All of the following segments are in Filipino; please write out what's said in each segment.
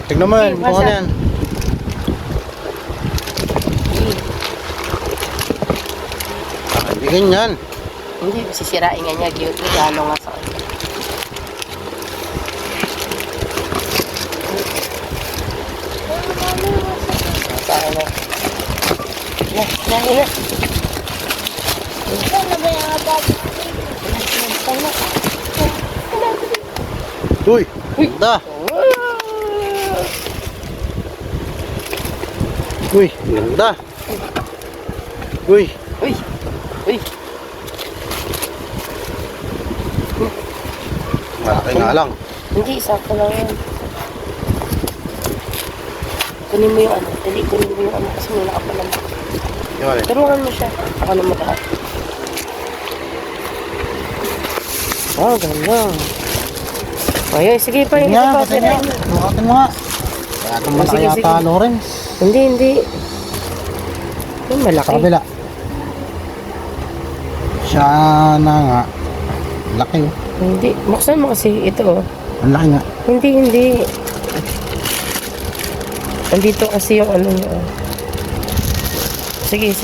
Tignan mo yan, kung ano yan. Hindi ganyan. Hindi, sisirain nga niya. Gano nga sa kanya. Saan na? Na. Ano ba yung abad? Uy, ganda. Uy, ganda. Uy. Uy! Uy! Malaki nga lang. Hindi, sakto lang yan. Kunin mo yung ano. Dali, kunin mo yung ano. Kasi muna ka pa naman. Yun. Turuan mo siya. Ako na mag-ahat. Oh, ganda. Ayun, sige pa. Sige nga, kasi nga. Bukatin mo nga. Kaya itong malaki Sige, yata, sige. Lawrence. Hindi. Yung malaki. Sa kabila. Siya na nga. Laki oh. Hindi. Buksan mo kasi ito oh. Ang laki nga. Hindi. Andito kasi yung ano niya. Oh. Sige.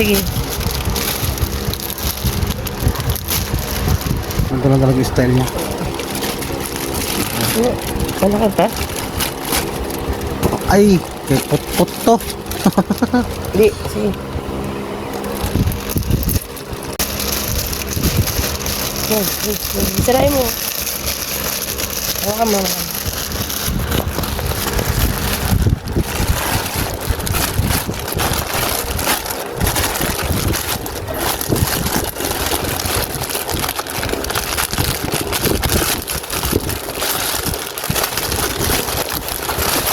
Ito lang talaga yung style niya. Malaki ba? Ay, kay put-put to. Hindi. Sige. Yan. Sirain mo. Hawakan mo.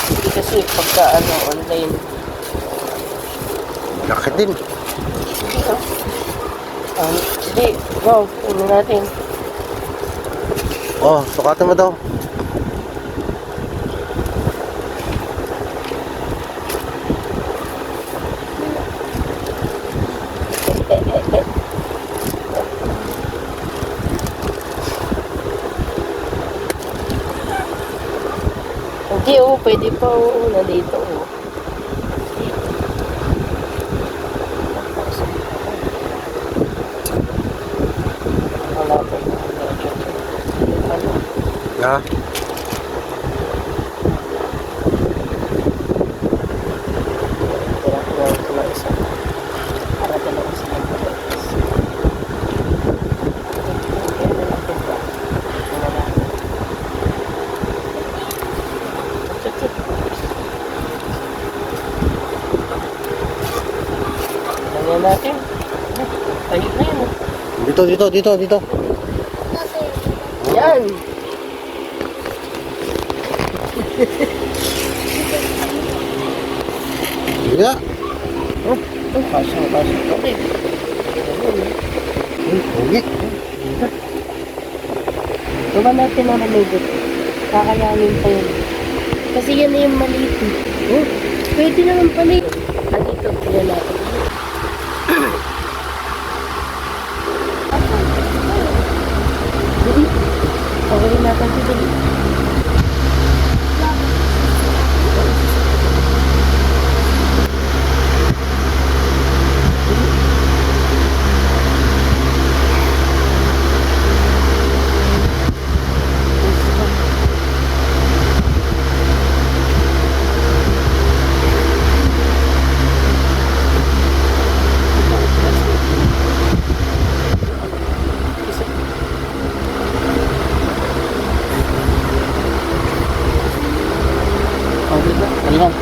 Hindi kasi pagka online. Laki din. Hindi. Go. Ano natin? Oh, sukatin mo daw. Hindi pwede pa na dito Wala pa Ha? natin. Ayun na yun. Dito. Yan. Iya. Pasang. Okay. Uy. Diba natin na nalugot? Kakayanin pa yun. Kasi yan na yung maliit. Pwede naman pala yun. Dito, tignan natin. Dali. Okay natin ito dali.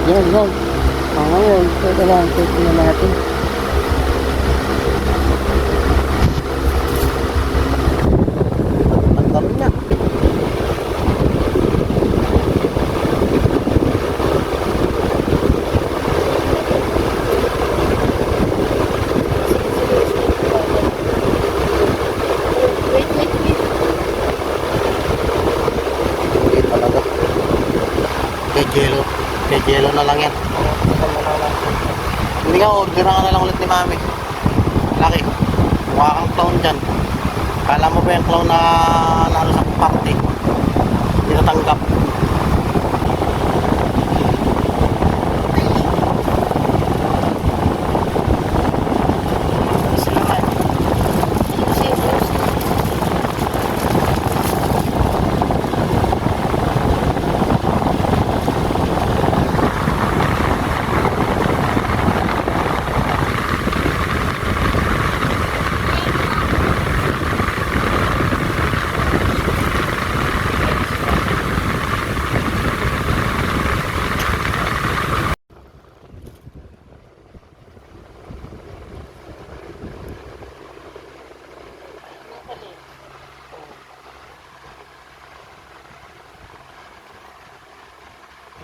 Yan. Ngayon, ito lang, tignan natin. Ang dami niya. Wait. Hindi talaga. Kay Jello na lang yan. Hindi nga, orderan ka na lang ulit ni Mami. Laki. Mukha kang clown dyan. Kala mo ba yung clown na nalo sa party? Hindi natanggap.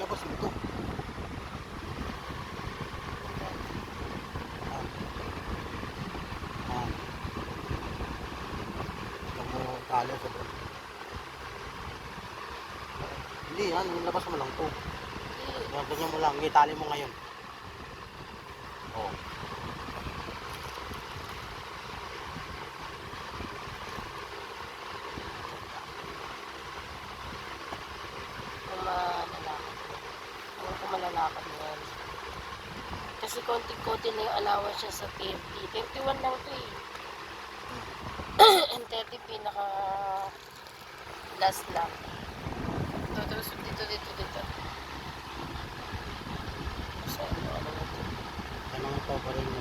Labas mo ito. Ah. Ah. Huwag mo tali sa doon. Hindi yan, labas mo lang ito. Ganyan mo lang, itali mo ngayon. Oh. Kung malalakad mo yan. Kasi konti-konti na yung allowance siya sa 30. 31 lang ito eh. And 30 pinaka last lang. Dito. So, ano na ito? Anong ito pa rin mo?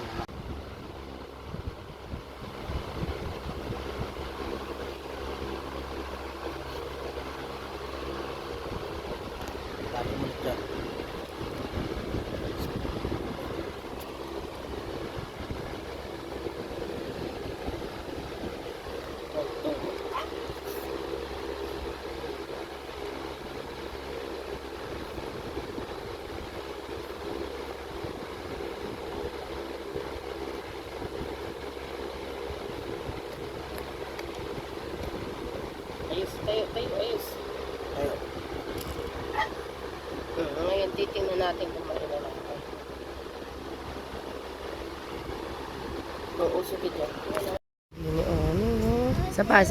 Itali mo dyan. Ayos. Ayun. Ngayon, titingnan natin kung mailalakan. Uusog ito. Yun yung ano. Sapa.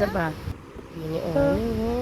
Yun yung ano.